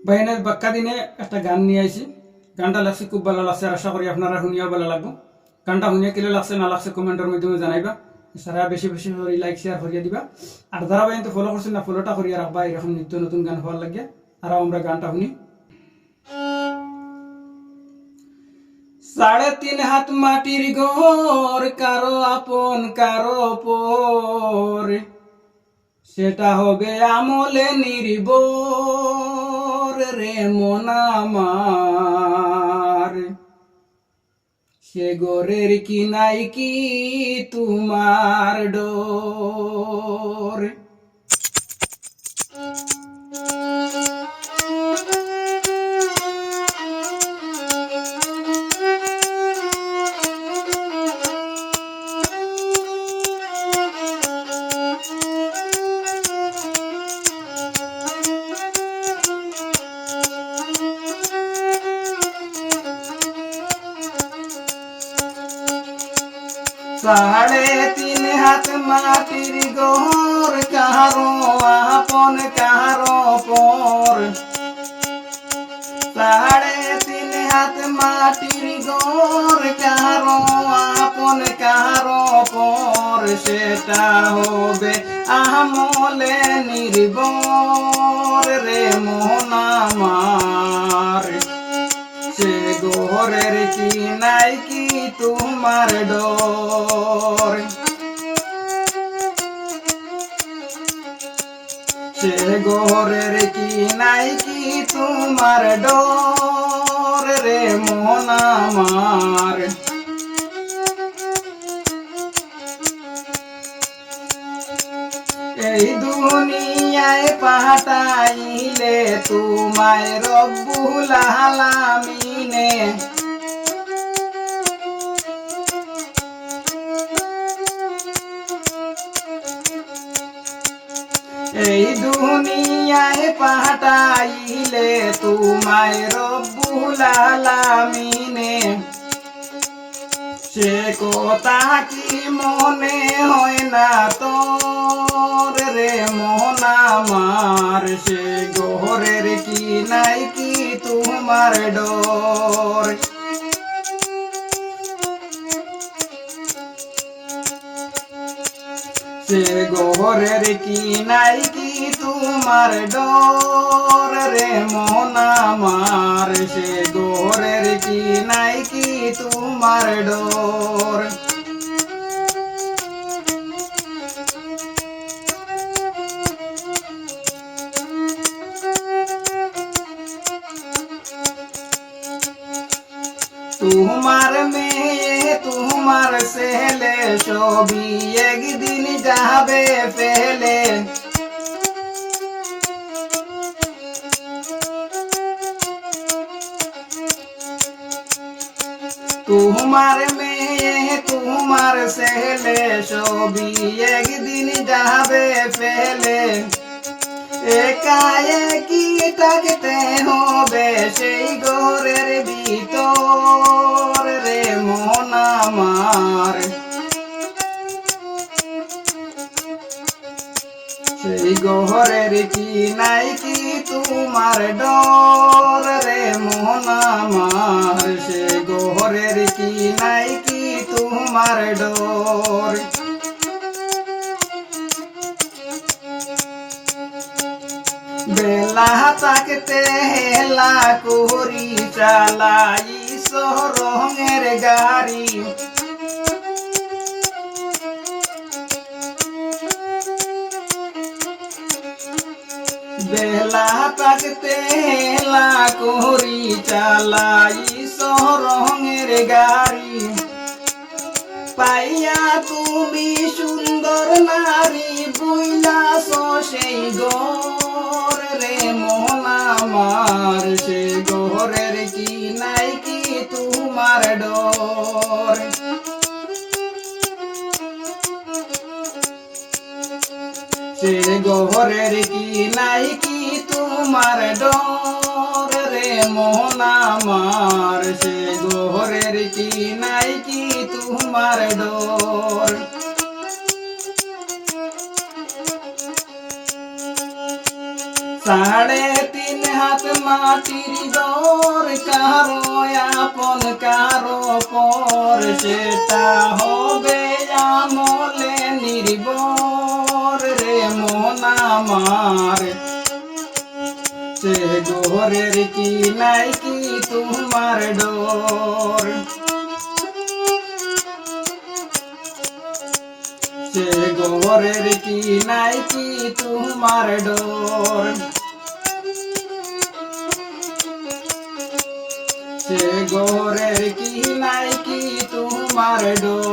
বাইনের বাক্কা দিনে একটা গান নিয়ে আইছি। গানটা লাগছে খুব ভালো লাগছে, আর আশা করি আপনারা শুনিয়াও ভালো লাগবো। গানটা শুনিয়া কিলে লাগছে না লাগছে কমেন্টের মাধ্যমে জানাইবা। সারা বেশি বেশি করে লাইক শেয়ার করিয়া দিবা। আর যারা বাইন তো ফলো করছেন না, ফলোটা করিয়া রাখবা, এরকম নিত্য নতুন গান হওয়ার লাগে। আর আমরা গানটা শুনি। 3.5 হাত মাটির ঘর, কারো আপন কারো পর, সেটা হবে আমলে নির্ভর রে মন আমার। সে গোরের কি নাই কি তোমার ডোর। সাড়ে 3 হাত মাটির ঘর, কাহারো আপন কাহারো পর। 3.5 হাত মাটির ঘর, কাহারো আপন কাহারো পর, সেটা হবে আমলে নির্ভর রে মন আমার। সে ঘরের কি নাই কি তোমার ডোর। সে ঘরের কি নাই কি তোমার ডোর রে মন আমার। এই দুনিয়ায় পাঠাইলে তোমায় রব্বুল আলামিনে। এই দুনিয়ায় পাঠাইলে তোমায় রব্বুল আলামিনে। সে কথা কি মনে হয় না তোর রে মন আমার। সে ঘরের কি নাই কি তোমার ডোর। সে ঘরের কি নাই কি তোমার ডোর রে মন আমার। সে ঘরের কি নাই কি তোমার ডোর। তোমার মেয়ে তোমার ছেলে সবই একদিন যাবে ফেলে। তোমার মেয়ে তোমার ছেলে সবই একদিন যাবে ফেলে। একা একই থাকতে হবে সেই ঘরের ভিতর রে মন আমার। সেই ঘরের কি নাই কি তোমার ডোর রে মন আমার। সে ঘরের কি নাই কি তোমার ডোর। বেলা থাকতে হেলা করি চালাই রঙের গাড়ি। বেলা থাকতে হেলা করি চালাই রঙের গাড়ি। পাইয়া তুমি সুন্দর নারী বুইলাস সেই ঘর রে মন আমার। সে ঘরের কি নাই কি তোমার ডোর। সে ঘরের কি নাই কি তোমার ডোর রে মন আমার। সে ঘরের কি নাই কি তোমার ডোর। 3.5 হাত মাটির দর কারো আপন কারো পর সেটা হবে আমলে নির্ভর রে মন আমার সে ঘরের কি নাই কি তোমার ডর সে ঘরের কি নাই কি তোমার ডর সে ঘরের কি নাই কি তোমার ডর